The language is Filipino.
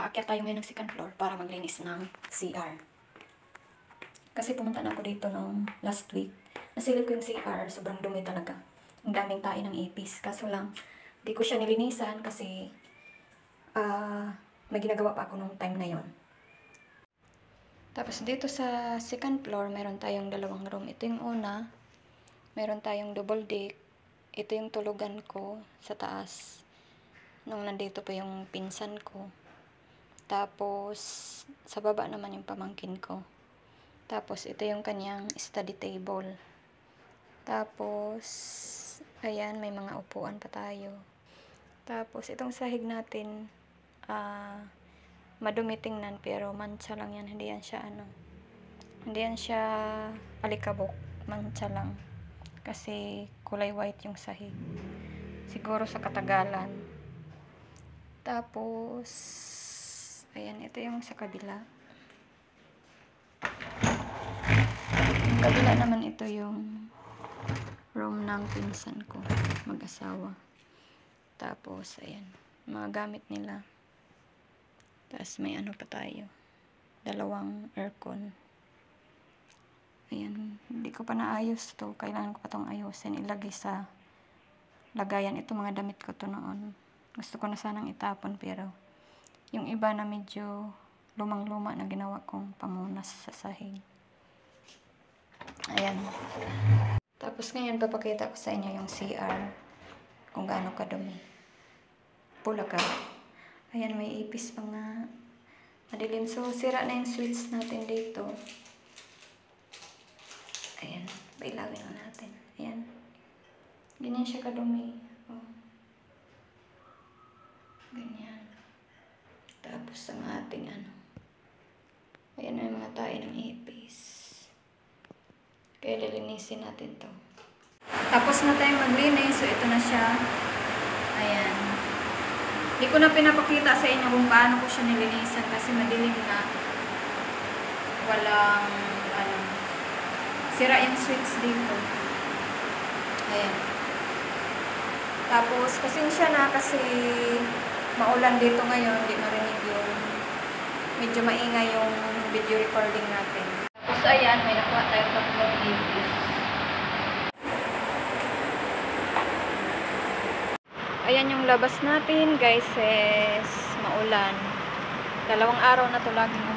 aakyat tayo ngayon ng second floor para maglinis ng CR. Kasi pumunta na ako dito nung last week. Nasilip ko yung CR, sobrang dumi talaga. Ang daming tae ng ipis. Kaso lang, di ko siya nilinisan kasi may ginagawa pa ako nung time na yon. Tapos dito sa second floor, meron tayong dalawang room. Ito yung una, meron tayong double deck. Ito yung tulugan ko sa taas. Nung nandito pa yung pinsan ko. Tapos, sa baba naman yung pamangkin ko. Tapos, ito yung kanyang study table. Tapos, ayan, may mga upuan pa tayo. Tapos, itong sahig natin, madumi tingnan, pero mancha lang yan. Hindi yan siya alikabok. Mancha lang. Kasi, kulay white yung sahig. Siguro sa katagalan. Tapos, ayan, ito yung sa kabila. Yung kabila naman, ito yung room ng pinsan ko, mag-asawa. Tapos, ayan, mga gamit nila. Tapos, may ano pa tayo. Dalawang aircon. Ayan, hindi ko pa naayos to. Kailangan ko pa itong ayusin. Ilagay sa lagayan. Ito, mga damit ko to noon. Gusto ko na sanang itapon, pero yung iba na medyo lumang-luma na ginawa kong pamunas sa sahig. Ayan. Tapos ngayon, papakita ko sa inyo yung CR. Kung gaano kadumi. Bulaga. Ayan, may ipis pa nga. Madilim. So, sira na yung switch natin dito. Ayan. Pailawin na natin. Ayan. Ganyan siya kadumi. Oh. Ganyan. Tapos ang ating ano. Ayan na yung mga tae ng ipis. Kaya lilinisin natin to. Tapos na tayong maglinis. So ito na siya. Ayan. Hindi ko na pinapakita sa inyo kung paano ko siya nilinisan kasi madilim na. Walang ano. Sira yung switch dito. Ayan. Tapos pasensya na kasi maulan dito ngayon, hindi marinig yung medyo maingay yung video recording natin. Tapos ayan, may nakuha tayong tatlong ipis. Ayan yung labas natin guys, maulan. 2 araw na to laging